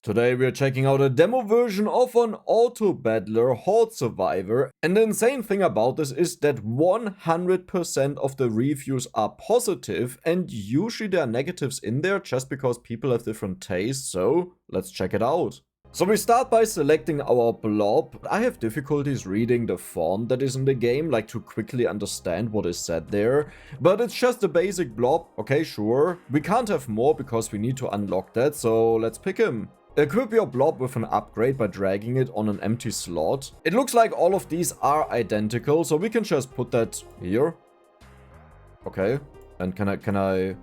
Today we are checking out a demo version of an auto battler Horde Survivor, and the insane thing about this is that 100% of the reviews are positive, and usually there are negatives in there just because people have different tastes, so let's check it out. So we start by selecting our blob. I have difficulties reading the font that is in the game, like to quickly understand what is said there, but it's just a basic blob. Okay, sure. We can't have more because we need to unlock that, so let's pick him. Equip your blob with an upgrade by dragging it on an empty slot. It looks like all of these are identical, so we can just put that here. Okay. And can I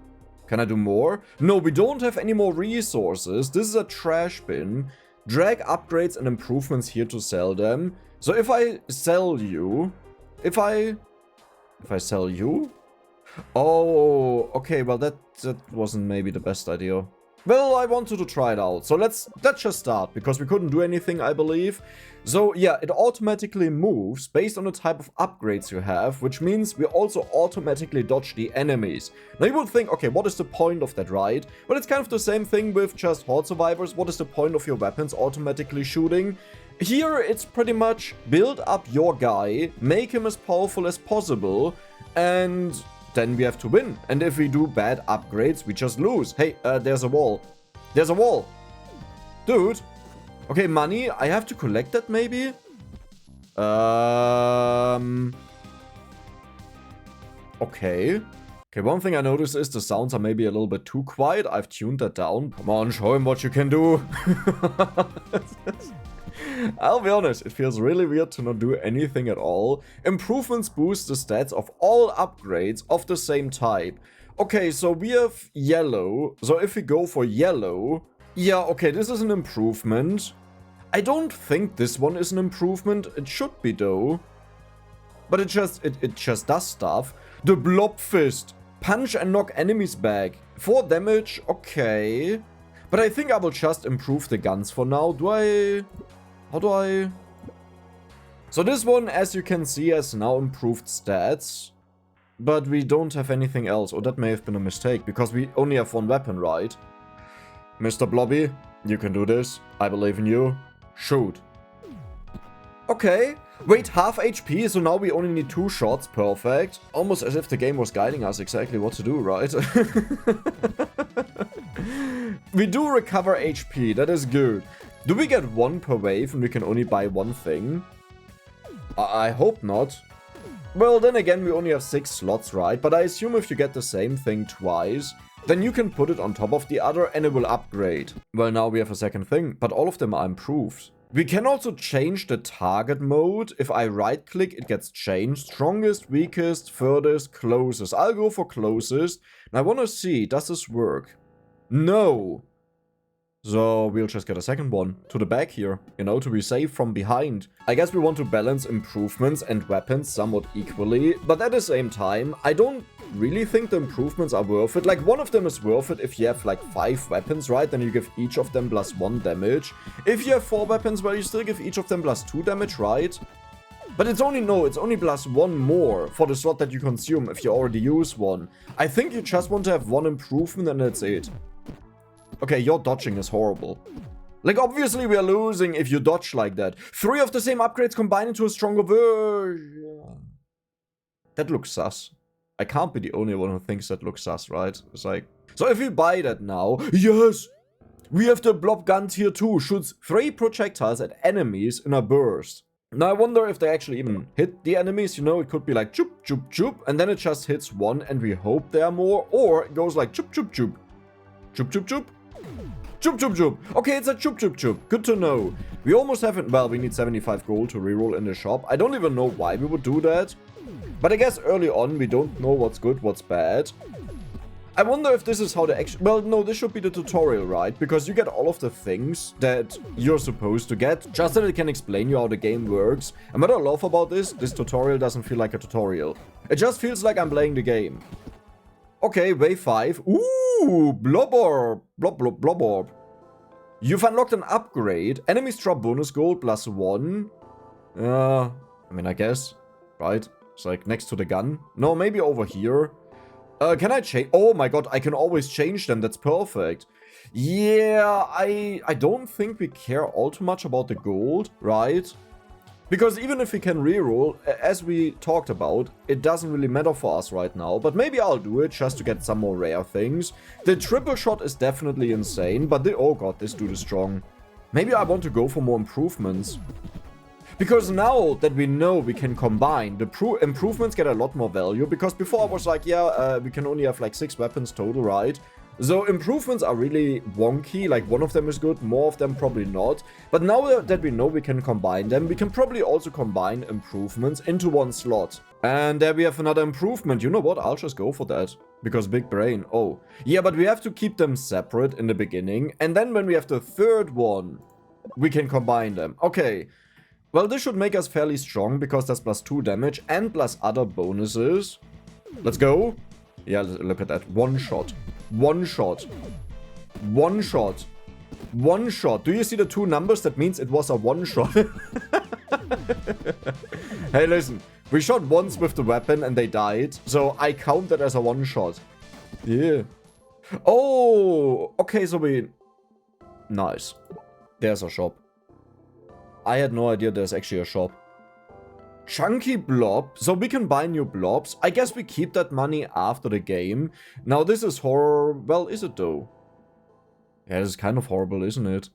do more? No, we don't have any more resources. This is a trash bin. Drag upgrades and improvements here to sell them. So if I sell you... If I sell you? Oh, okay, well that wasn't maybe the best idea. Well, I wanted to try it out, so let's just start, because we couldn't do anything, I believe. So yeah, it automatically moves based on the type of upgrades you have, which means we also automatically dodge the enemies. Now you would think, okay, what is the point of that, right? Well, it's kind of the same thing with just Horde Survivors. What is the point of your weapons automatically shooting? Here, it's pretty much build up your guy, make him as powerful as possible, and then we have to win. And if we do bad upgrades, we just lose. Hey, there's a wall. There's a wall. Dude. Okay, money. I have to collect that maybe? Okay. Okay, one thing I noticed is the sounds are maybe a little bit too quiet. I've tuned that down. Come on, show him what you can do. I'll be honest, it feels really weird to not do anything at all. Improvements boost the stats of all upgrades of the same type. Okay, so we have yellow. So if we go for yellow... Yeah, okay, this is an improvement. I don't think this one is an improvement. It should be, though. But it just does stuff. The Blob Fist. Punch and knock enemies back. 4 damage, okay. But I think I will just improve the guns for now. How do I... So this one, as you can see, has now improved stats. But we don't have anything else. Or that may have been a mistake, because we only have one weapon, right? Mr. Blobby, you can do this. I believe in you. Shoot. Okay. Wait, half HP, so now we only need 2 shots. Perfect. Almost as if the game was guiding us exactly what to do, right? We do recover HP, that is good. Do we get 1 per wave and we can only buy 1 thing? I hope not. Well, then again, we only have 6 slots, right? But I assume if you get the same thing twice, then you can put it on top of the other and it will upgrade. Well, now we have a second thing, but all of them are improved. We can also change the target mode. If I right click, it gets changed. Strongest, weakest, furthest, closest. I'll go for closest. And I want to see, does this work? No. So we'll just get a second one to the back here, you know, to be safe from behind. I guess we want to balance improvements and weapons somewhat equally, but at the same time, I don't really think the improvements are worth it. Like, one of them is worth it if you have like 5 weapons, right? Then you give each of them plus 1 damage. If you have 4 weapons, well, you still give each of them plus 2 damage, right? But it's only plus 1 more for the slot that you consume if you already use one. I think you just want to have 1 improvement and that's it. Okay, your dodging is horrible. Like, obviously we are losing if you dodge like that. 3 of the same upgrades combined into a stronger version. That looks sus. I can't be the only one who thinks that looks sus, right? It's like... So if we buy that now... Yes! We have the blob gun tier 2. Shoots 3 projectiles at enemies in a burst. Now I wonder if they actually even hit the enemies. You know, it could be like choop, choop, choop. And then it just hits 1 and we hope there are more. Or it goes like choop, choop, choop. Choop, choop, choop. Choop, choop, choop. Okay, it's a choop, choop, choop. Good to know. We almost haven't... Well, we need 75 gold to reroll in the shop. I don't even know why we would do that. But I guess early on, we don't know what's good, what's bad. I wonder if this is how the actual... Well, no, this should be the tutorial, right? Because you get all of the things that you're supposed to get, just that it can explain you how the game works. And what I love about this tutorial doesn't feel like a tutorial. It just feels like I'm playing the game. Okay, wave 5. Ooh, Blobber. Blobber. You've unlocked an upgrade. Enemies drop bonus gold plus 1. I mean, I guess. Right? It's like next to the gun. No, maybe over here. Can I change? Oh my god, I can always change them. That's perfect. Yeah, I don't think we care all too much about the gold, right? Because even if we can reroll, as we talked about, it doesn't really matter for us right now. But maybe I'll do it just to get some more rare things. The triple shot is definitely insane, but oh god, this dude is strong. Maybe I want to go for more improvements. Because now that we know we can combine, the improvements get a lot more value. Because before I was like, yeah, we can only have like 6 weapons total, right? So improvements are really wonky, like one of them is good, more of them probably not. But now that we know we can combine them, we can probably also combine improvements into one slot. And there we have another improvement. You know what? I'll just go for that. Because big brain. Oh. Yeah, but we have to keep them separate in the beginning. And then when we have the third one, we can combine them. Okay. Well, this should make us fairly strong because that's +2 damage and plus other bonuses. Let's go. Yeah, look at that. One shot. One shot. One shot. One shot. Do you see the 2 numbers? That means it was a one shot. Hey, listen. We shot once with the weapon and they died. So I count that as a one shot. Yeah. Oh, okay, so we... Nice. There's a shop. I had no idea there's actually a shop. Chunky blob. So we can buy new blobs. I guess we keep that money after the game. Now this is horror. Well, is it though? Yeah, this is kind of horrible, isn't it?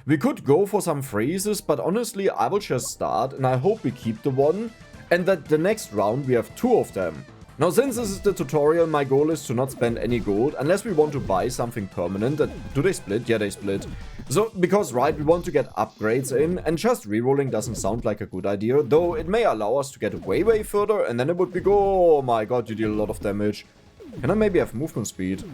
We could go for some freezes, but honestly, I will just start and I hope we keep the one. And that the next round we have 2 of them. Now, since this is the tutorial, my goal is to not spend any gold unless we want to buy something permanent. Do they split? Yeah, they split. So, because, right, we want to get upgrades in, and just rerolling doesn't sound like a good idea, though it may allow us to get way, way further, and then it would be oh my god, you deal a lot of damage. Can I maybe have movement speed?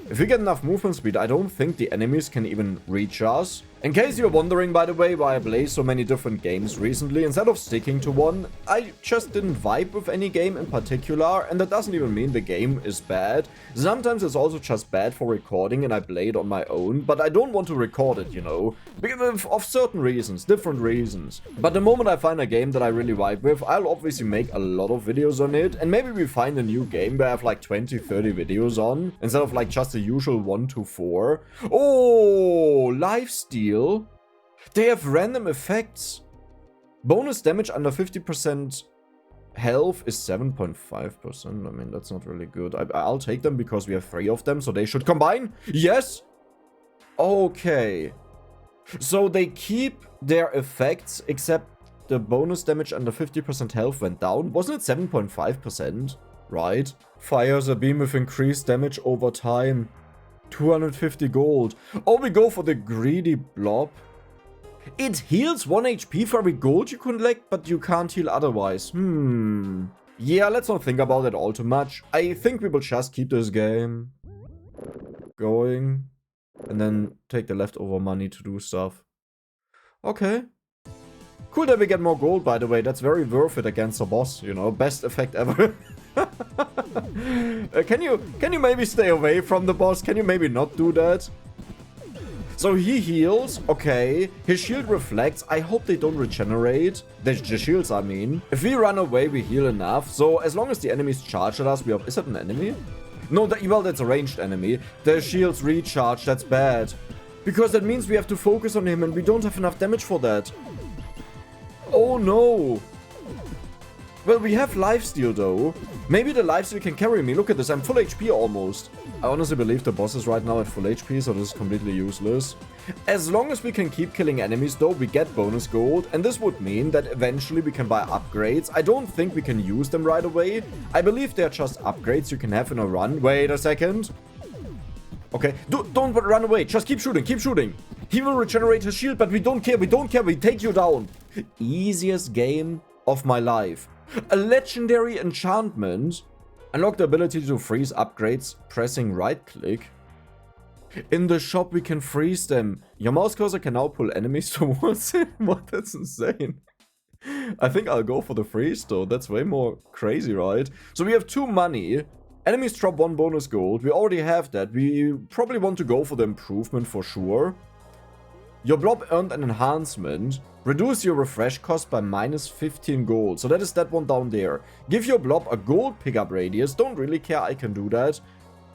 If we get enough movement speed, I don't think the enemies can even reach us. In case you're wondering, by the way, why I play so many different games recently, instead of sticking to one, I just didn't vibe with any game in particular, and that doesn't even mean the game is bad. Sometimes it's also just bad for recording and I play it on my own, but I don't want to record it, you know, because of certain reasons, different reasons. But the moment I find a game that I really vibe with, I'll obviously make a lot of videos on it, and maybe we find a new game where I have like 20-30 videos on, instead of like just the usual 1 to 4. Oh, lifesteal. They have random effects. Bonus damage under 50% health is 7.5%. I mean, that's not really good. I'll take them because we have 3 of them, so they should combine. Yes! Okay. So they keep their effects, except the bonus damage under 50% health went down. Wasn't it 7.5%? Right? Fires a beam with increased damage over time. 250 gold. Oh, we go for the greedy blob. It heals 1 HP for every gold you collect, but you can't heal otherwise. Yeah, let's not think about it all too much. I think we will just keep this game going. And then take the leftover money to do stuff. Okay. Cool that we get more gold, by the way. That's very worth it against a boss, you know. Best effect ever. Can you maybe stay away from the boss? Can you maybe not do that? So he heals. Okay. His shield reflects. I hope they don't regenerate. The shields, I mean. If we run away, we heal enough. So as long as the enemies charge at us, we have... Is that an enemy? No, well, that's a ranged enemy. The shields recharge. That's bad. Because that means we have to focus on him and we don't have enough damage for that. Oh no. Well, we have lifesteal though. Maybe the lifesteal can carry me. Look at this, I'm full HP almost. I honestly believe the boss is right now at full HP, so this is completely useless. As long as we can keep killing enemies though, we get bonus gold. And this would mean that eventually we can buy upgrades. I don't think we can use them right away. I believe they're just upgrades you can have in a run. Wait a second. Okay, don't run away. Just keep shooting, keep shooting. He will regenerate his shield, but we don't care, we don't care. We take you down. Easiest game of my life. A legendary enchantment. Unlock the ability to freeze upgrades pressing right click. In the shop we can freeze them. Your mouse cursor can now pull enemies towards it. What? That's insane. I think I'll go for the freeze though. That's way more crazy, right? So we have 2 money. Enemies drop 1 bonus gold. We already have that. We probably want to go for the improvement for sure. Your blob earned an enhancement. Reduce your refresh cost by minus 15 gold. So that is that one down there. Give your blob a gold pickup radius. Don't really care, I can do that.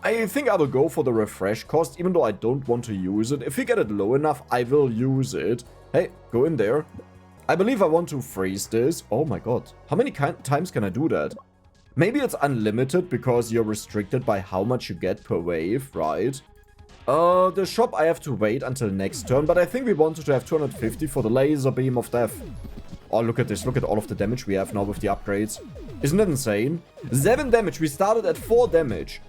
I think I will go for the refresh cost, even though I don't want to use it. If we get it low enough, I will use it. Hey, go in there. I believe I want to freeze this. Oh my god. How many times can I do that? Maybe it's unlimited because you're restricted by how much you get per wave, right? The shop I have to wait until next turn, but I think we wanted to have 250 for the laser beam of death. Oh, look at this. Look at all of the damage we have now with the upgrades. Isn't that insane? 7 damage. We started at 4 damage.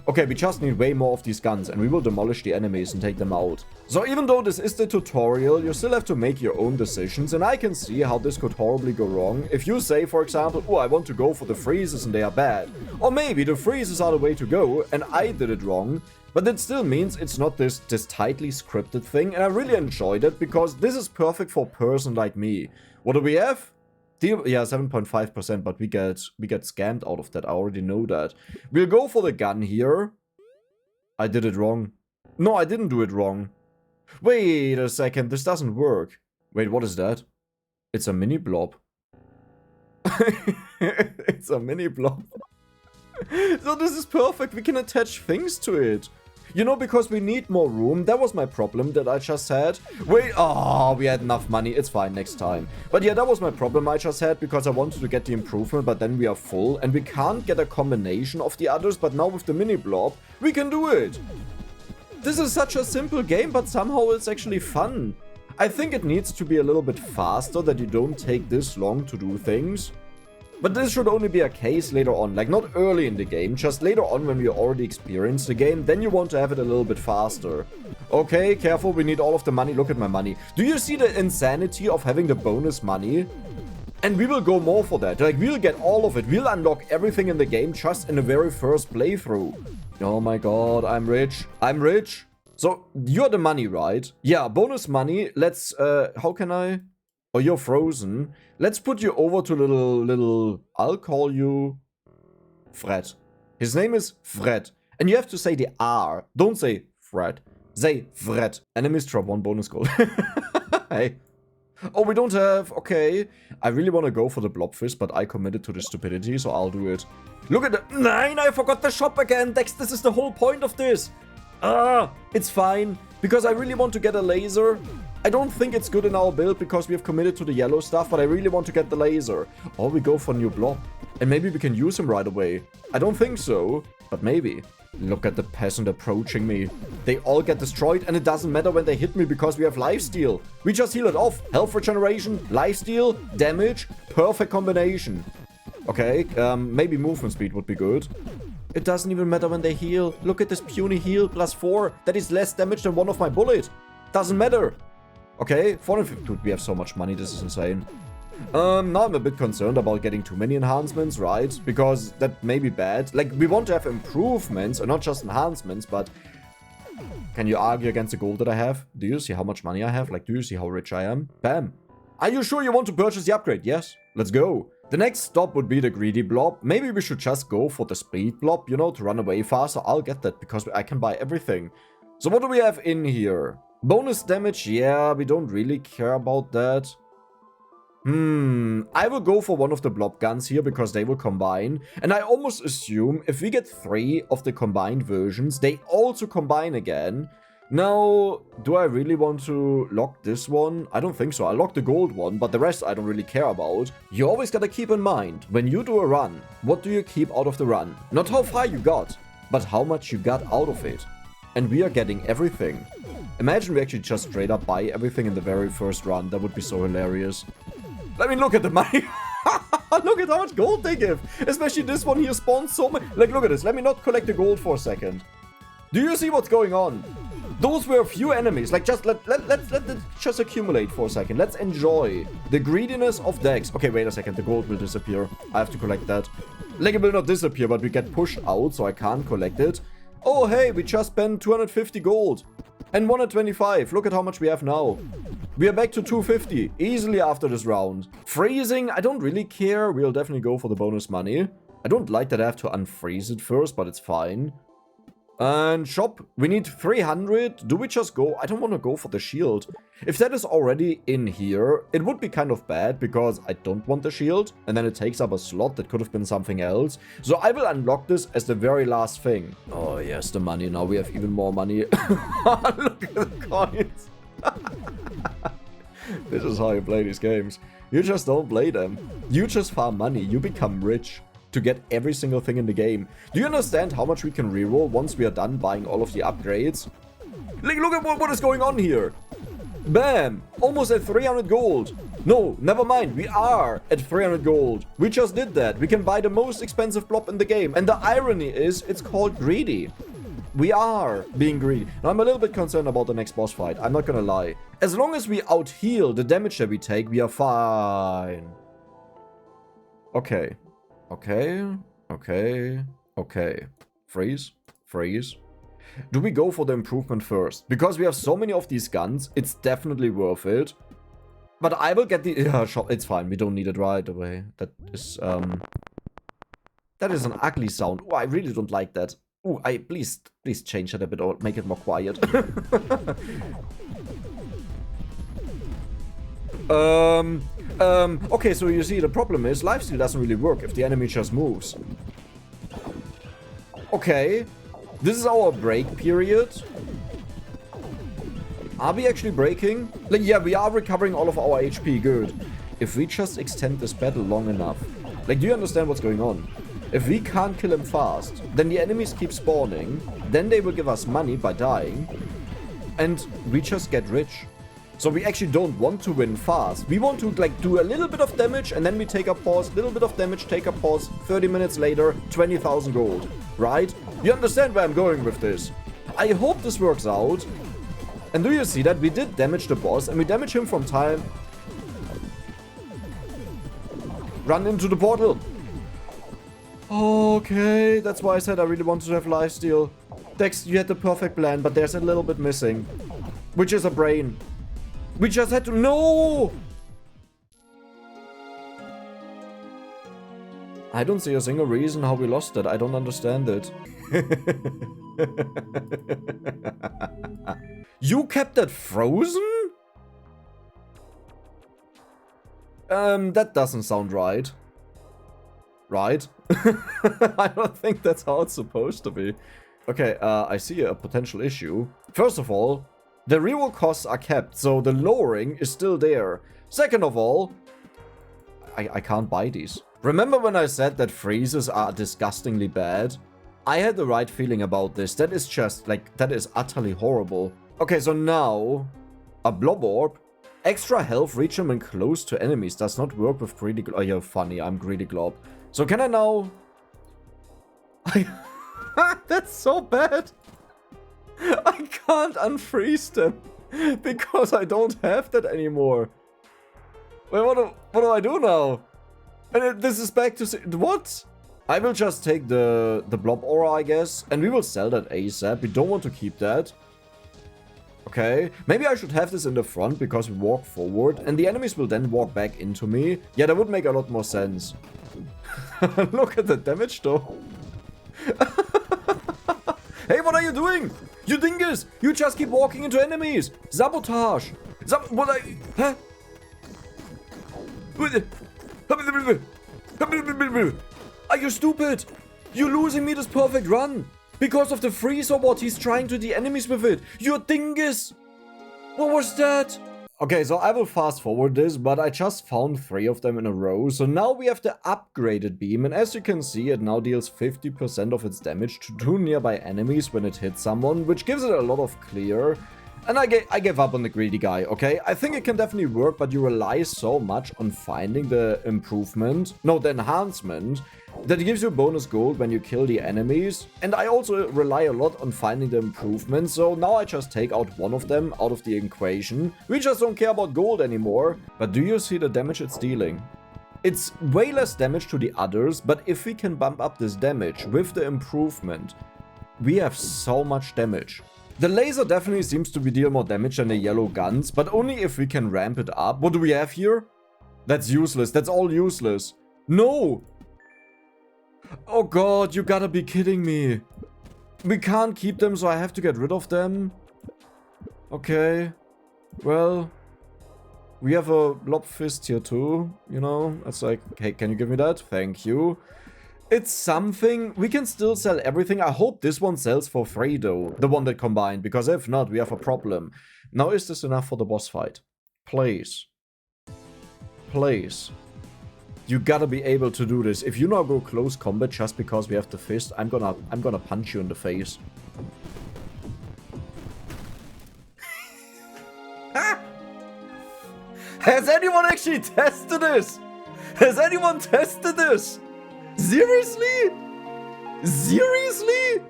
Okay, we just need way more of these guns, and we will demolish the enemies and take them out. So even though this is the tutorial, you still have to make your own decisions, and I can see how this could horribly go wrong. If you say, for example, oh, I want to go for the freezes and they are bad. Or maybe the freezes are the way to go, and I did it wrong. But that still means it's not this tightly scripted thing, and I really enjoyed it, because this is perfect for a person like me. What do we have? Yeah, 7.5%, but we get scammed out of that. I already know that. We'll go for the gun here. I did it wrong. No, I didn't do it wrong. Wait a second, this doesn't work. Wait, what is that? It's a mini blob. It's a mini blob. So this is perfect. We can attach things to it. You know, because we need more room. That was my problem that I just had. Wait, oh, we had enough money. It's fine next time. But yeah, that was my problem I just had because I wanted to get the improvement, but then we are full and we can't get a combination of the others. But now with the mini blob, we can do it. This is such a simple game, but somehow it's actually fun. I think it needs to be a little bit faster, that you don't take this long to do things. But this should only be a case later on, like not early in the game, just later on when we already experienced the game, then you want to have it a little bit faster. Okay, careful, we need all of the money. Look at my money. Do you see the insanity of having the bonus money? And we will go more for that. Like, we'll get all of it. We'll unlock everything in the game just in the very first playthrough. Oh my god, I'm rich. I'm rich. So, you're the money, right? Yeah, bonus money. Let's, how can I... Oh, you're frozen. Let's put you over to little... I'll call you... Fred. His name is Fred. And you have to say the R. Don't say Fred. Say Fred. Enemies drop 1 bonus gold. Hey. Oh, we don't have... Okay. I really want to go for the blobfish, but I committed to the stupidity, so I'll do it. Look at the... Nine, I forgot the shop again. Dex, this is the whole point of this. It's fine. Because I really want to get a laser. I don't think it's good in our build because we have committed to the yellow stuff, but I really want to get the laser. Or we go for new blob. And maybe we can use him right away. I don't think so, but maybe. Look at the peasant approaching me. They all get destroyed, and it doesn't matter when they hit me because we have lifesteal. We just heal it off. Health regeneration, lifesteal, damage, perfect combination. Okay, maybe movement speed would be good. It doesn't even matter when they heal. Look at this puny heal, +4. That is less damage than one of my bullets. Doesn't matter. Okay, 450. Dude, we have so much money. This is insane. Now I'm a bit concerned about getting too many enhancements, right? Because that may be bad. Like, we want to have improvements, and not just enhancements, but... Can you argue against the gold that I have? Do you see how much money I have? Like, do you see how rich I am? Bam. Are you sure you want to purchase the upgrade? Yes. Let's go. The next stop would be the greedy blob. Maybe we should just go for the speed blob, you know, to run away faster. I'll get that because I can buy everything. So what do we have in here? Bonus damage, yeah, we don't really care about that. I will go for one of the blob guns here because they will combine. And I almost assume if we get 3 of the combined versions, they also combine again. Now, do I really want to lock this one? I don't think so. I locked the gold one, but the rest I don't really care about. You always gotta keep in mind, when you do a run, what do you keep out of the run? Not how far you got, but how much you got out of it. And we are getting everything. Imagine we actually just straight up buy everything in the very first run. That would be so hilarious. Let me look at the money. Look at how much gold they give. Especially this one here spawns so much. Like, look at this. Let me not collect the gold for a second. Do you see what's going on? Those were a few enemies. Like, just let's it just accumulate for a second. Let's enjoy the greediness of Dex. Okay, wait a second. The gold will disappear. I have to collect that. Like, it will not disappear, but we get pushed out, so I can't collect it. Oh, hey, we just spent 250 gold. And 125. Look at how much we have now. We are back to 250. Easily after this round. Freezing, I don't really care. We'll definitely go for the bonus money. I don't like that I have to unfreeze it first, but it's fine. And shop, we need 300. Do we just go? I don't want to go for the shield. If that is already in here, it would be kind of bad because I don't want the shield. And then it takes up a slot that could have been something else. So I will unlock this as the very last thing. Oh, yes, the money. Now we have even more money. Look at the coins. This is how you play these games. You just don't play them. You just farm money. You become rich to get every single thing in the game. Do you understand how much we can reroll once we are done buying all of the upgrades? Look at what is going on here. Bam! Almost at 300 gold. No, never mind. We are at 300 gold. We just did that. We can buy the most expensive blob in the game. And the irony is, it's called greedy. We are being greedy. Now, I'm a little bit concerned about the next boss fight. I'm not gonna lie. As long as we out-heal the damage that we take, we are fine. Okay. Okay, okay, okay. Freeze, freeze. Do we go for the improvement first? Because we have so many of these guns, it's definitely worth it. But I will get the... Yeah, shop. It's fine. We don't need it right away. That is an ugly sound. Oh, I really don't like that. Oh, please change it a bit or make it more quiet. Okay, so you see, the problem is lifesteal doesn't really work if the enemy just moves. Okay, this is our break period. Are we actually breaking? Like, yeah, we are recovering all of our HP, good. If we just extend this battle long enough. Like, do you understand what's going on? If we can't kill him fast, then the enemies keep spawning, then they will give us money by dying, and we just get rich. So we actually don't want to win fast. We want to like do a little bit of damage and then we take a pause, little bit of damage, take a pause, 30 minutes later, 20,000 gold, right? You understand where I'm going with this. I hope this works out. And do you see that? We did damage the boss and we damage him from time. Run into the portal. Okay, that's why I said I really wanted to have lifesteal. Dex, you had the perfect plan, but there's a little bit missing. Which is a brain. We just had to... No! I don't see a single reason how we lost it. I don't understand it. You kept that frozen? That doesn't sound right. Right? I don't think that's how it's supposed to be. Okay, I see a potential issue. First of all, the reroll costs are kept, so the lowering is still there. Second of all, I can't buy these. Remember when I said that freezes are disgustingly bad? I had the right feeling about this. That is just, like, that is utterly horrible. Okay, so now, a blob orb. Extra health reach when close to enemies does not work with greedy glob. Oh, you're funny, I'm greedy glob. So can I now... That's so bad. I can't unfreeze them because I don't have that anymore. Wait, what do I do now? And this is back to... What? I will just take the blob aura, I guess, and we will sell that ASAP. We don't want to keep that. Okay, maybe I should have this in the front because we walk forward and the enemies will then walk back into me. Yeah, that would make a lot more sense. Look at the damage though. Hey, what are you doing? You dingus! You just keep walking into enemies! Sabotage! What I... Huh? Are you stupid? You're losing me this perfect run! Because of the freeze or what? He's trying to the enemies with it! You dingus! What was that? Okay, so I will fast forward this, but I just found 3 of them in a row. So now we have the upgraded beam, and as you can see, it now deals 50% of its damage to 2 nearby enemies when it hits someone, which gives it a lot of clear. And I gave up on the greedy guy, okay? I think it can definitely work, but you rely so much on finding the improvement, no, the enhancement, that gives you bonus gold when you kill the enemies. And I also rely a lot on finding the improvement, so now I just take out one of them out of the equation. We just don't care about gold anymore. But do you see the damage it's dealing? It's way less damage to the others, but if we can bump up this damage with the improvement, we have so much damage. The laser definitely seems to deal more damage than the yellow guns, but only if we can ramp it up. What do we have here? That's useless. That's all useless. No! Oh god, you gotta be kidding me. We can't keep them, so I have to get rid of them. Okay. Well, we have a blob fist here too, you know? It's like, hey, can you give me that? Thank you. It's something. We can still sell everything. I hope this one sells for free though. The one that combined, because if not, we have a problem. Now, is this enough for the boss fight? Please. Please. You gotta be able to do this. If you now go close combat just because we have the fist, I'm gonna punch you in the face. Has anyone actually tested this? Has anyone tested this? Seriously? Seriously?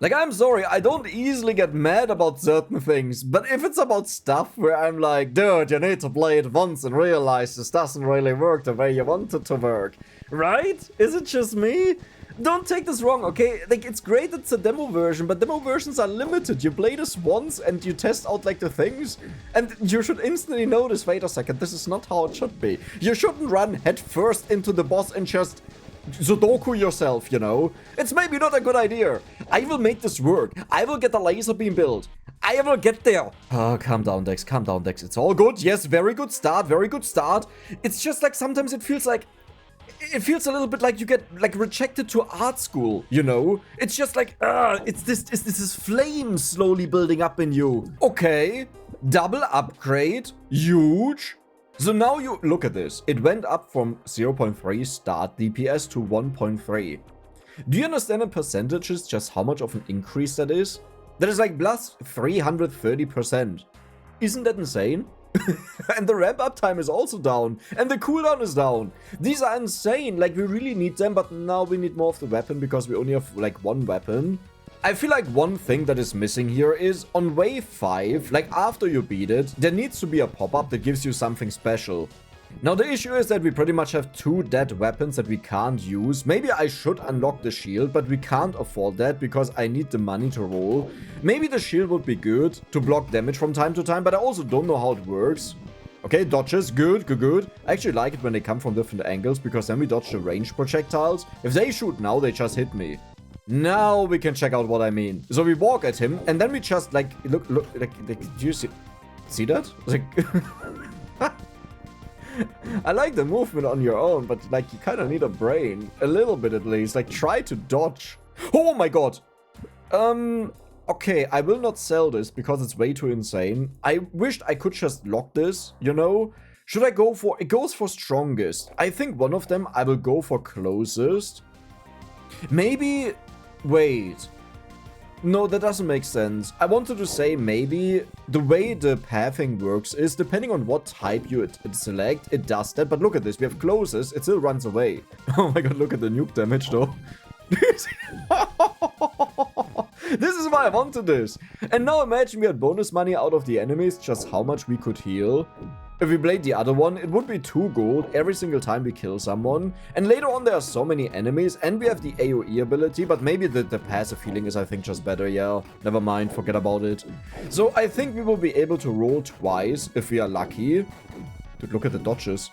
Like, I'm sorry, I don't easily get mad about certain things, but if it's about stuff where I'm like, dude, you need to play it once and realize this doesn't really work the way you want it to work, right? Is it just me? Don't take this wrong, okay? Like, it's great it's a demo version, but demo versions are limited. You play this once and you test out, like, the things, and you should instantly notice, wait a second, this is not how it should be. You shouldn't run head first into the boss and just Sudoku yourself, you know? It's maybe not a good idea. I will make this work. I will get a laser beam build. I will get there. Oh, calm down, Dex. Calm down, Dex. It's all good. Yes, very good start. Very good start. It's just like sometimes it feels like... It feels a little bit like you get, like, rejected to art school, you know? It's just like, it's this flame slowly building up in you. Okay. Double upgrade. Huge. So now you look at this. It went up from 0.3 start DPS to 1.3. Do you understand in percentages just how much of an increase that is? That is like plus 330%. Isn't that insane? And the ramp up time is also down. And the cooldown is down. These are insane. Like, we really need them, but now we need more of the weapon because we only have like one weapon. I feel like one thing that is missing here is on wave 5, like after you beat it, there needs to be a pop-up that gives you something special. Now the issue is that we pretty much have 2 dead weapons that we can't use. Maybe I should unlock the shield, but we can't afford that because I need the money to roll. Maybe the shield would be good to block damage from time to time, but I also don't know how it works. Okay, dodges, good, good, good. I actually like it when they come from different angles because then we dodge the ranged projectiles. If they shoot now, they just hit me. Now we can check out what I mean. So we walk at him, and then we just, like, look, like do you see that? Like, I like the movement on your own, but, like, you kind of need a brain. A little bit, at least. Like, try to dodge. Oh, my God. Okay, I will not sell this because it's way too insane. I wished I could just lock this, you know? Should I go for... It goes for strongest. I think one of them I will go for closest. Maybe... Wait. No, that doesn't make sense. I wanted to say maybe the way the pathing works is depending on what type you select, it does that. But look at this. We have closest. It still runs away. Oh my god, look at the nuke damage though. This is why I wanted this. And now imagine we had bonus money out of the enemies, just how much we could heal. If we played the other one, it would be 2 gold every single time we kill someone. And later on there are so many enemies, and we have the AoE ability, but maybe the passive healing is, I think, just better, yeah. Never mind, forget about it. So I think we will be able to roll twice if we are lucky. Dude, look at the dodges.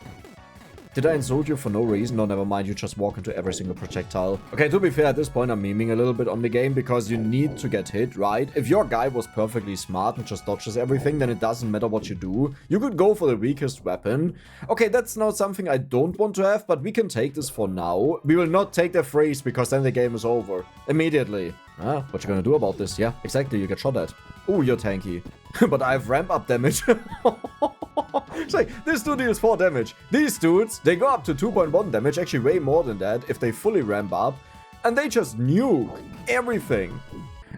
Did I insult you for no reason? No, never mind, you just walk into every single projectile. Okay, to be fair, at this point I'm memeing a little bit on the game because you need to get hit, right? If your guy was perfectly smart and just dodges everything, then it doesn't matter what you do. You could go for the weakest weapon. Okay, that's now something I don't want to have, but we can take this for now. We will not take the freeze because then the game is over. Immediately. Ah, what you gonna do about this? Yeah, exactly, you get shot at. Oh, you're tanky. But I have ramp up damage. It's like, this dude deals 4 damage. These dudes, they go up to 2.1 damage, actually way more than that if they fully ramp up. And they just nuke everything.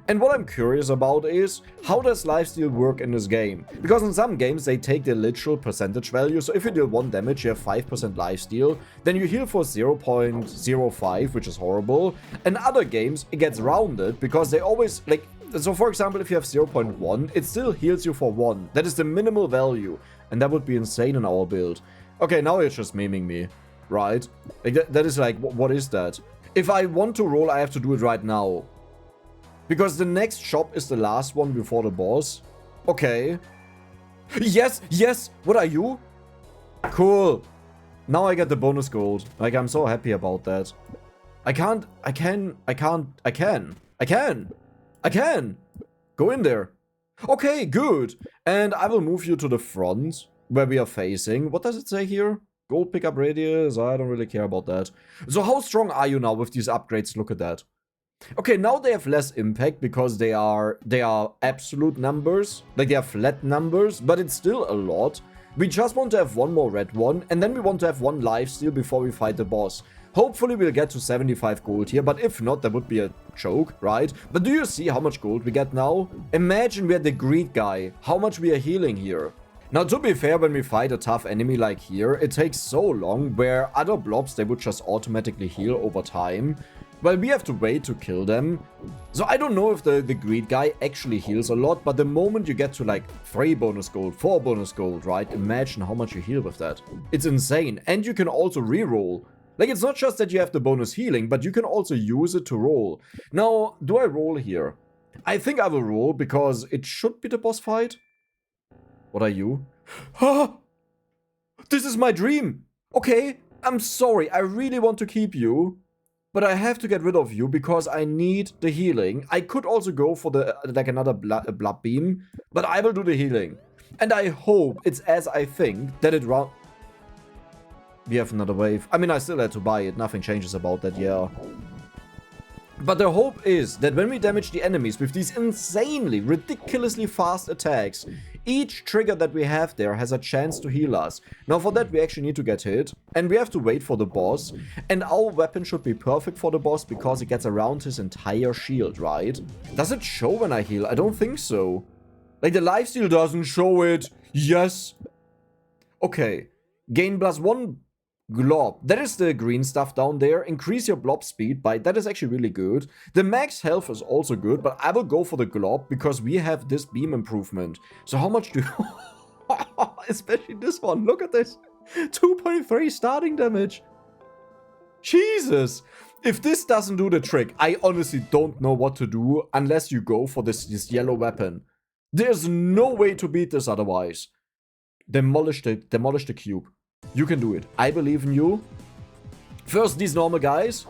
And what I'm curious about is, how does lifesteal work in this game? Because in some games, they take the literal percentage value. So if you deal 1 damage, you have 5% lifesteal. Then you heal for 0.05, which is horrible. In other games, it gets rounded because they always, like... So for example, if you have 0.1, it still heals you for 1. That is the minimal value. And that would be insane in our build. Okay, now you're just memeing me. Right? Like that is like, what is that? If I want to roll, I have to do it right now. Because the next shop is the last one before the boss. Okay. Yes, yes! What are you? Cool. Now I get the bonus gold. Like, I'm so happy about that. I can. I can! Go in there. Okay, good. And I will move you to the front, where we are facing. What does it say here? Gold pickup radius? I don't really care about that. So how strong are you now with these upgrades? Look at that. Okay, now they have less impact because they are absolute numbers. Like, they are flat numbers, but it's still a lot. We just want to have one more red one, and then we want to have one lifesteal before we fight the boss. Hopefully we'll get to 75 gold here, but if not, that would be a joke, right? But do you see how much gold we get now? Imagine we're the greed guy, how much we are healing here. Now, to be fair, when we fight a tough enemy like here, it takes so long, where other blobs, they would just automatically heal over time. Well, we have to wait to kill them. So I don't know if the greed guy actually heals a lot, but the moment you get to like 3 bonus gold, 4 bonus gold, right? Imagine how much you heal with that. It's insane. And you can also reroll. Like, it's not just that you have the bonus healing, but you can also use it to roll. Now, do I roll here? I think I will roll because it should be the boss fight. What are you? Ah! This is my dream! Okay, I'm sorry, I really want to keep you. But I have to get rid of you because I need the healing. I could also go for the like another blood beam, but I will do the healing. And I hope it's as I think that it round. We have another wave. I mean, I still had to buy it. Nothing changes about that, yeah. But the hope is that when we damage the enemies with these insanely, ridiculously fast attacks, each trigger that we have there has a chance to heal us. Now for that we actually need to get hit, and we have to wait for the boss, and our weapon should be perfect for the boss because it gets around his entire shield, right? Does it show when I heal? I don't think so. Like, the lifesteal doesn't show it. Yes. Okay. Gain +1 glob. That is the green stuff down there. Increase your blob speed by... That is actually really good. The max health is also good, but I will go for the glob because we have this beam improvement. So how much do... Especially this one. Look at this. 2.3 starting damage. Jesus. If this doesn't do the trick, I honestly don't know what to do unless you go for this yellow weapon. There's no way to beat this otherwise. Demolish the cube. You can do it. I believe in you. First, these normal guys.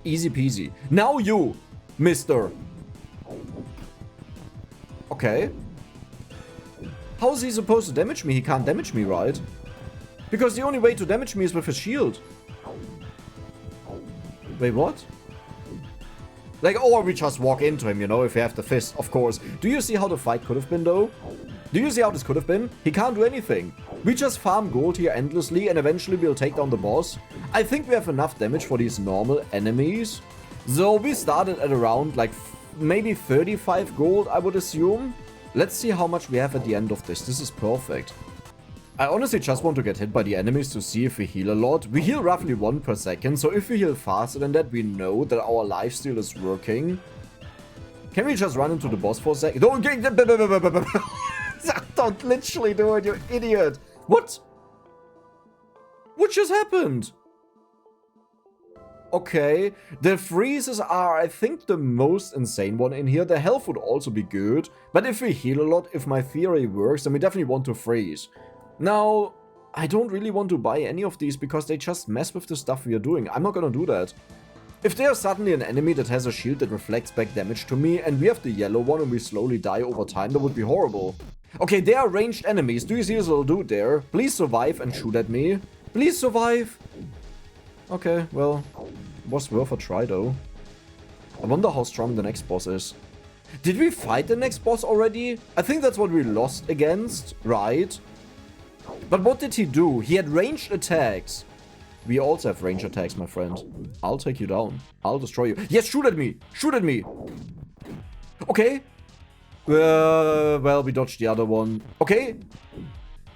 Easy peasy. Now you, mister. Okay. How is he supposed to damage me? He can't damage me, right? Because the only way to damage me is with his shield. Wait, what? Like, or we just walk into him, you know, if we have the fist, of course. Do you see how the fight could have been, though? Do you see how this could have been? He can't do anything. We just farm gold here endlessly and eventually we'll take down the boss. I think we have enough damage for these normal enemies. So we started at around like maybe 35 gold, I would assume. Let's see how much we have at the end of this. This is perfect. I honestly just want to get hit by the enemies to see if we heal a lot. We heal roughly 1 per second, so if we heal faster than that, we know that our lifesteal is working. Can we just run into the boss for a second? Don't don't literally do it, you idiot. What? What just happened? Okay, the freezes are, I think, the most insane one in here. The health would also be good, but if we heal a lot, if my theory works, then we definitely want to freeze. Now, I don't really want to buy any of these because they just mess with the stuff we are doing. I'm not gonna do that. If there's suddenly an enemy that has a shield that reflects back damage to me, and we have the yellow one and we slowly die over time, that would be horrible. Okay, they are ranged enemies. Do you see this little dude there? Please survive and shoot at me. Please survive. Okay, well, was worth a try though. I wonder how strong the next boss is. Did we fight the next boss already? I think that's what we lost against, right? But what did he do? He had ranged attacks. We also have ranged attacks, my friend. I'll take you down. I'll destroy you. Yes, shoot at me! Shoot at me! Okay. Well, we dodged the other one. Okay.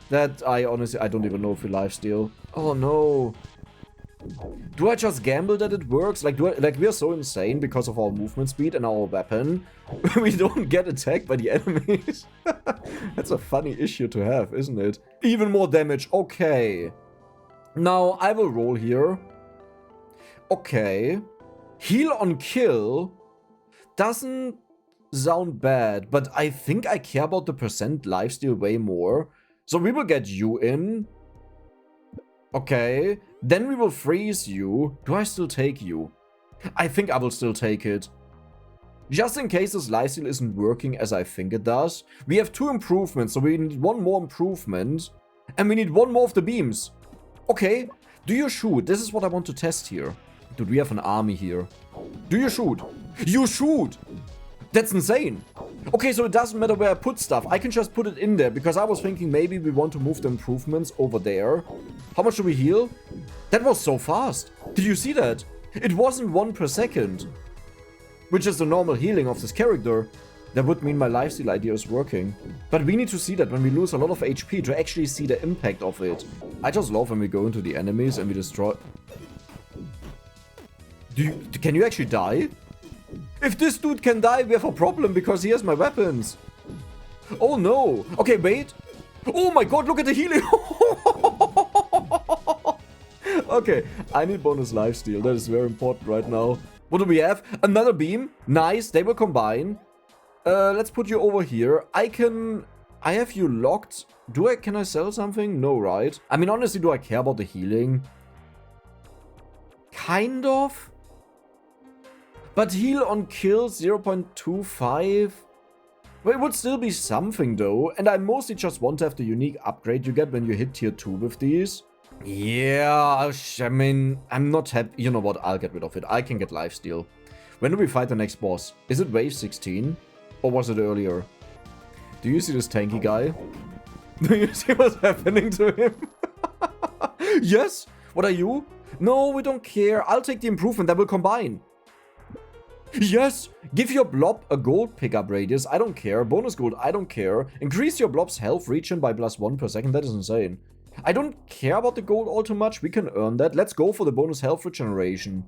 That, I honestly, I don't even know if we lifesteal. Oh, no. Do I just gamble that it works? Like, we are so insane because of our movement speed and our weapon. We don't get attacked by the enemies. That's a funny issue to have, isn't it? Even more damage. Okay. Now, I will roll here. Okay. Heal on kill doesn't sound bad, but I think I care about the percent lifesteal way more. So we will get you in. Okay. Then we will freeze you. Do I still take you? I think I will still take it. Just in case this lifesteal isn't working as I think it does, we have 2 improvements, so we need 1 more improvement. And we need 1 more of the beams. Okay, do you shoot? This is what I want to test here. Dude, we have an army here. Do you shoot? You shoot! That's insane. Okay, so it doesn't matter where I put stuff. I can just put it in there, because I was thinking maybe we want to move the improvements over there. How much do we heal? That was so fast. Did you see that? It wasn't 1 per second. Which is the normal healing of this character. That would mean my lifesteal idea is working. But we need to see that when we lose a lot of HP to actually see the impact of it. I just love when we go into the enemies and we destroy... Can you actually die? If this dude can die, we have a problem because he has my weapons. Oh no. Okay, wait. Oh my god, look at the healing. Okay, I need bonus lifesteal. That is very important right now. What do we have? Another beam. Nice, they will combine. Let's put you over here. I have you locked. Can I sell something? No, right? I mean, honestly, do I care about the healing? Kind of. But heal on kill 0.25. Well, it would still be something though. And I mostly just want to have the unique upgrade you get when you hit tier 2 with these. Yeah, I mean, I'm not happy. You know what? I'll get rid of it. I can get lifesteal. When do we fight the next boss? Is it wave 16? Or was it earlier? Do you see this tanky guy? Do you see what's happening to him? Yes? What are you? No, we don't care. I'll take the improvement that will combine. Yes! Give your blob a gold pickup radius. I don't care. Bonus gold. I don't care. Increase your blob's health regen by +1 per second. That is insane. I don't care about the gold all too much. We can earn that. Let's go for the bonus health regeneration.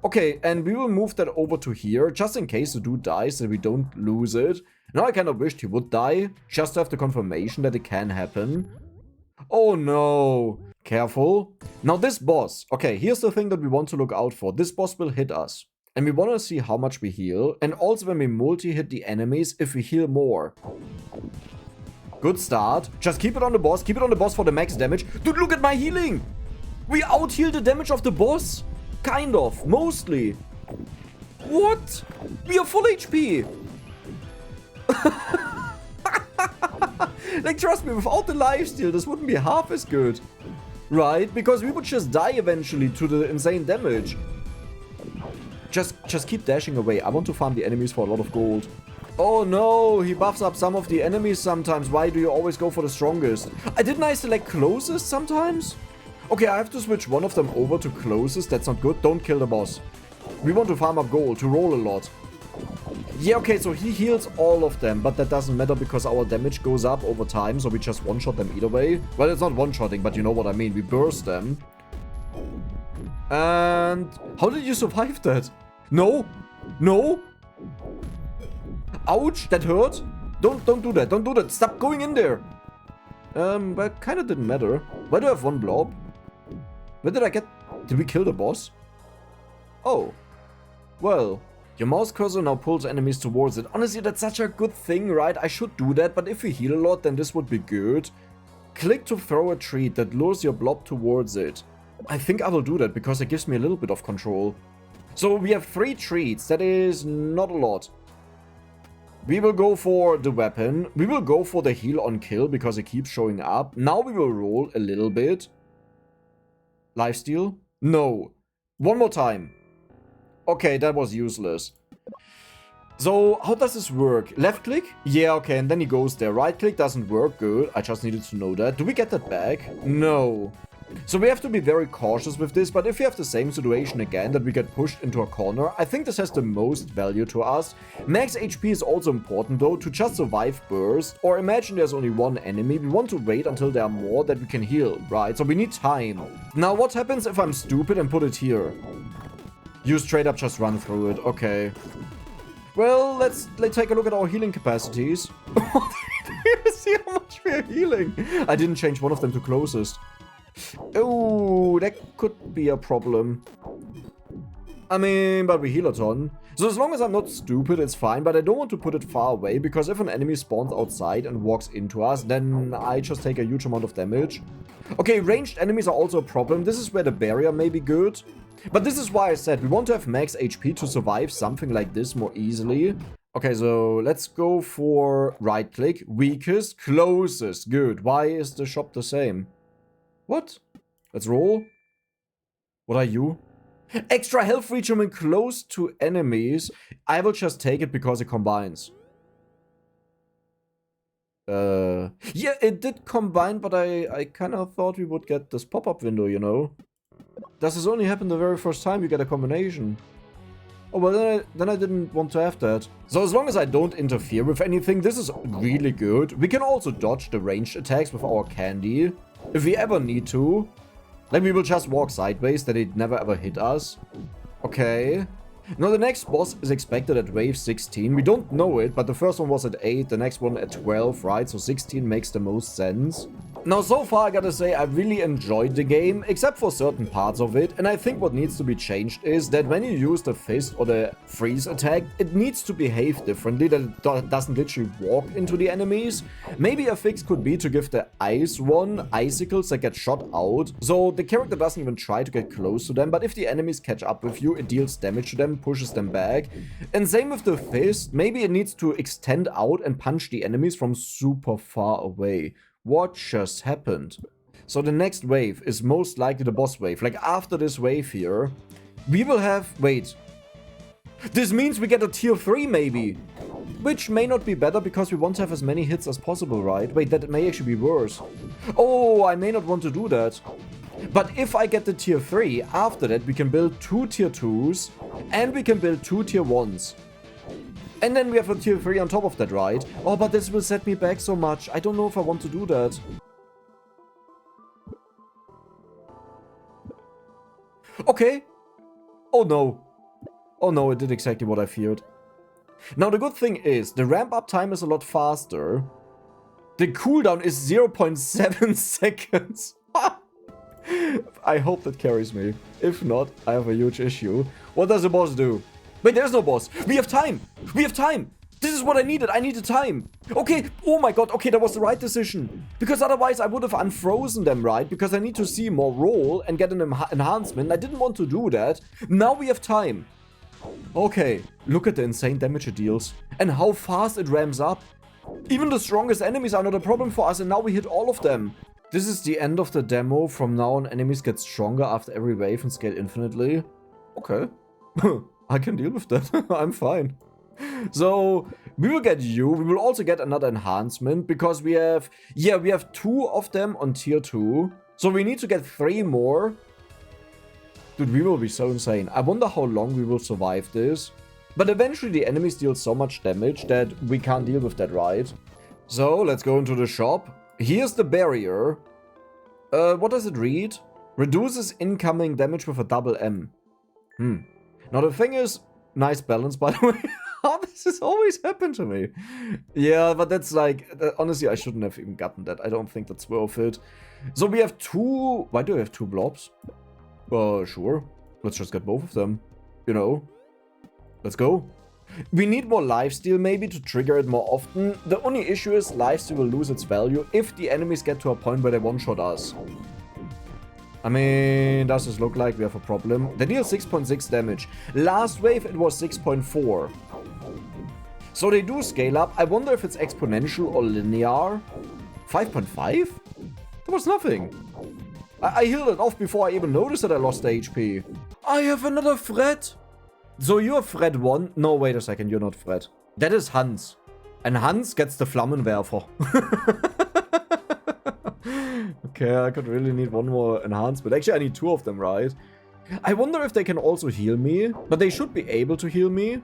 Okay, and we will move that over to here, just in case the dude dies, so we don't lose it. Now I kind of wished he would die, just to have the confirmation that it can happen. Oh no. Careful. Now this boss. Okay, here's the thing that we want to look out for. This boss will hit us. And we want to see how much we heal. And also when we multi-hit the enemies, if we heal more. Good start. Just keep it on the boss. Keep it on the boss for the max damage. Dude, look at my healing. We out-heal the damage of the boss. Kind of. Mostly. What? We are full HP. Like, trust me, without the lifesteal, this wouldn't be half as good. Right? Because we would just die eventually to the insane damage. Just keep dashing away. I want to farm the enemies for a lot of gold. Oh no, he buffs up some of the enemies sometimes. Why do you always go for the strongest? Didn't I select closest sometimes? Okay, I have to switch one of them over to closest. That's not good. Don't kill the boss. We want to farm up gold, to roll a lot. Yeah, okay, so he heals all of them, but that doesn't matter because our damage goes up over time, so we just one-shot them either way. Well, it's not one-shotting, but you know what I mean. We burst them. And how did you survive that? No. No. Ouch, that hurt. Don't do that. Don't do that. Stop going in there. But kind of didn't matter. Why do I have 1 blob? Where did I get... Did we kill the boss? Oh. Well. Your mouse cursor now pulls enemies towards it. Honestly, that's such a good thing, right? I should do that, but if we heal a lot, then this would be good. Click to throw a treat that lures your blob towards it. I think I will do that because it gives me a little bit of control. So we have 3 treats. That is not a lot. We will go for the weapon. We will go for the heal on kill because it keeps showing up. Now we will roll a little bit. Lifesteal? No. One more time. Okay, that was useless. So, how does this work? Left click? Yeah, okay, and then he goes there. Right click doesn't work. Good. I just needed to know that. Do we get that back? No. So we have to be very cautious with this, but if we have the same situation again, that we get pushed into a corner, I think this has the most value to us. Max HP is also important though, to just survive burst, or imagine there's only 1 enemy, we want to wait until there are more that we can heal, right? So we need time. Now what happens if I'm stupid and put it here? You straight up just run through it, okay. Well, let's take a look at our healing capacities. Do you see how much we are healing? I didn't change one of them to closest. Oh, that could be a problem. I mean, but we heal a ton. So as long as I'm not stupid, it's fine, but I don't want to put it far away, because if an enemy spawns outside and walks into us, then I just take a huge amount of damage. Okay, ranged enemies are also a problem. This is where the barrier may be good. But this is why I said we want to have max HP to survive something like this more easily. Okay, so let's go for right click. Weakest, closest. Good. Why is the shop the same? What? Let's roll. What are you? Extra health reach when close to enemies. I will just take it because it combines. Yeah, it did combine, but I kind of thought we would get this pop-up window, you know? Does this only happen the very first time you get a combination? Oh, well, then I didn't want to have that. So as long as I don't interfere with anything, this is really good. We can also dodge the ranged attacks with our candy, if we ever need to. Like, we will just walk sideways, that it never ever hit us. Okay. Now, the next boss is expected at wave 16. We don't know it, but the first one was at 8, the next one at 12, right? So 16 makes the most sense. Now, so far, I gotta say, I really enjoyed the game, except for certain parts of it. And I think what needs to be changed is that when you use the fist or the freeze attack, it needs to behave differently, that it doesn't literally walk into the enemies. Maybe a fix could be to give the ice one icicles that get shot out, so the character doesn't even try to get close to them, but if the enemies catch up with you, it deals damage to them, pushes them back. And same with the fist, maybe it needs to extend out and punch the enemies from super far away. What just happened? So the next wave is most likely the boss wave. Like after this wave here, we will have... Wait. This means we get a tier 3 maybe. Which may not be better because we want to have as many hits as possible, right? Wait, that may actually be worse. Oh, I may not want to do that. But if I get the tier 3, after that we can build 2 tier 2s and we can build 2 tier 1s. And then we have a tier 3 on top of that, right? Oh, but this will set me back so much. I don't know if I want to do that. Okay. Oh no. Oh no, it did exactly what I feared. Now the good thing is, the ramp up time is a lot faster. The cooldown is 0.7 seconds. I hope that carries me. If not, I have a huge issue. What does the boss do? Wait, there's no boss. We have time. We have time. This is what I needed. I needed time. Okay. Oh my god. Okay, that was the right decision. Because otherwise I would have unfrozen them, right? Because I need to see more roll and get an enhancement. I didn't want to do that. Now we have time. Okay. Look at the insane damage it deals. And how fast it ramps up. Even the strongest enemies are not a problem for us. And now we hit all of them. This is the end of the demo. From now on, enemies get stronger after every wave and scale infinitely. Okay. I can deal with that. I'm fine. So, we will get you. We will also get another enhancement because we have... Yeah, we have 2 of them on tier 2. So, we need to get 3 more. Dude, we will be so insane. I wonder how long we will survive this. But eventually, the enemies deal so much damage that we can't deal with that, right? So, let's go into the shop. Here's the barrier. What does it read? Reduces incoming damage with a double M. Now the thing is, nice balance by the way. How this has always happened to me. Yeah, but that's like, honestly, I shouldn't have even gotten that. I don't think that's worth it. So we have 2, why do we have 2 blobs? Sure. Let's just get both of them. You know. Let's go. We need more lifesteal maybe to trigger it more often. The only issue is lifesteal will lose its value if the enemies get to a point where they one-shot us. I mean, does this look like we have a problem? They deal 6.6 damage. Last wave it was 6.4. So they do scale up. I wonder if it's exponential or linear. 5.5? That was nothing. I healed it off before I even noticed that I lost the HP. I have another threat. So you're threat 1. No, wait a second. You're not threat. That is Hans. And Hans gets the Flammenwerfer. Okay, I could really need 1 more enhancement. Actually, I need 2 of them, right? I wonder if they can also heal me. But they should be able to heal me.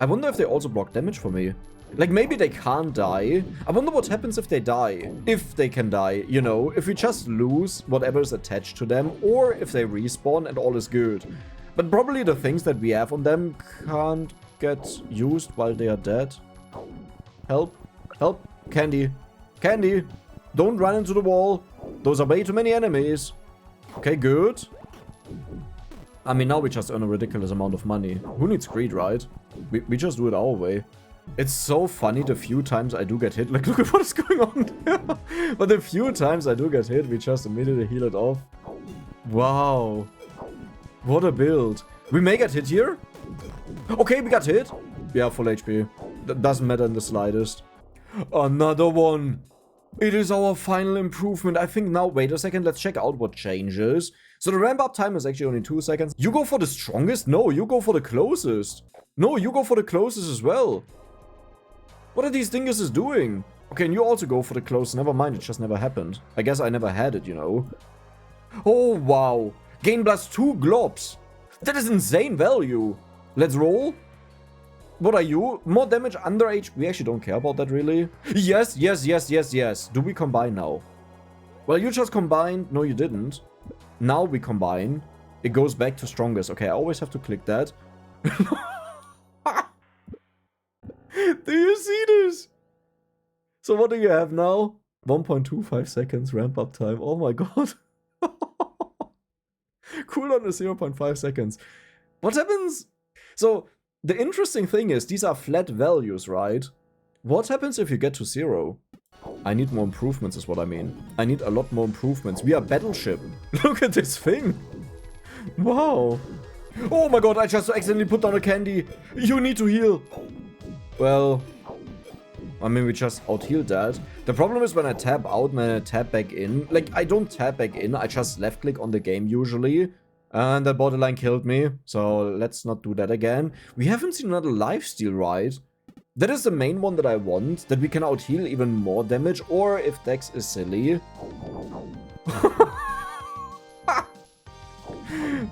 I wonder if they also block damage for me. Like, maybe they can't die. I wonder what happens if they die. If they can die, you know. If we just lose whatever is attached to them. Or if they respawn and all is good. But probably the things that we have on them can't get used while they are dead. Help. Help. Candy. Candy. Don't run into the wall. Those are way too many enemies. Okay, good. I mean, now we just earn a ridiculous amount of money. Who needs greed, right? We just do it our way. It's so funny the few times I do get hit. Like, look at what is going on there. But the few times I do get hit, we just immediately heal it off. Wow. What a build. We may get hit here. Okay, we got hit. Yeah, full HP. That doesn't matter in the slightest. Another one. It is our final improvement. I think now, wait a second, let's check out what changes. So the ramp up time is actually only 2 seconds. You go for the strongest? No, you go for the closest. No, you go for the closest as well. What are these dinguses doing? Okay, and you also go for the closest. Never mind, it just never happened. I guess I never had it, you know. Oh, wow. Gain +2 globs. That is insane value. Let's roll. What are you? More damage under HP. We actually don't care about that, really. Yes, yes, yes, yes, yes. Do we combine now? Well, you just combined. No, you didn't. Now we combine. It goes back to strongest. Okay, I always have to click that. Do you see this? So what do you have now? 1.25 seconds ramp up time. Oh my god. Cooldown is 0.5 seconds. What happens? So the interesting thing is these are flat values, right? What happens if you get to 0? I need more improvements is what I mean. I need a lot more improvements. We are battleship. Look at this thing. Wow. Oh my god, I just accidentally put down a candy. You need to heal. Well, I mean, we just out-healed that. The problem is when I tap out and then I tap back in. Like, I don't tap back in. I just left-click on the game usually. And that borderline killed me. So let's not do that again. We haven't seen another lifesteal, right? That is the main one that I want. That we can out-heal even more damage. Or if Dex is silly.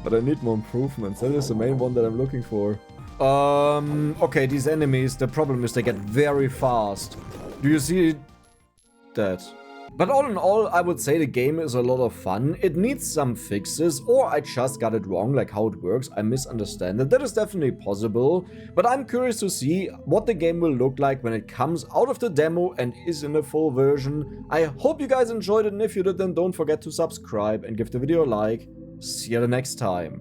But I need more improvements. That is the main one that I'm looking for. Okay, these enemies, the problem is they get very fast. Do you see that? But all in all, I would say the game is a lot of fun. It needs some fixes, or I just got it wrong, like how it works. I misunderstand it. That is definitely possible. But I'm curious to see what the game will look like when it comes out of the demo and is in a full version. I hope you guys enjoyed it, and if you did, then don't forget to subscribe and give the video a like. See you the next time.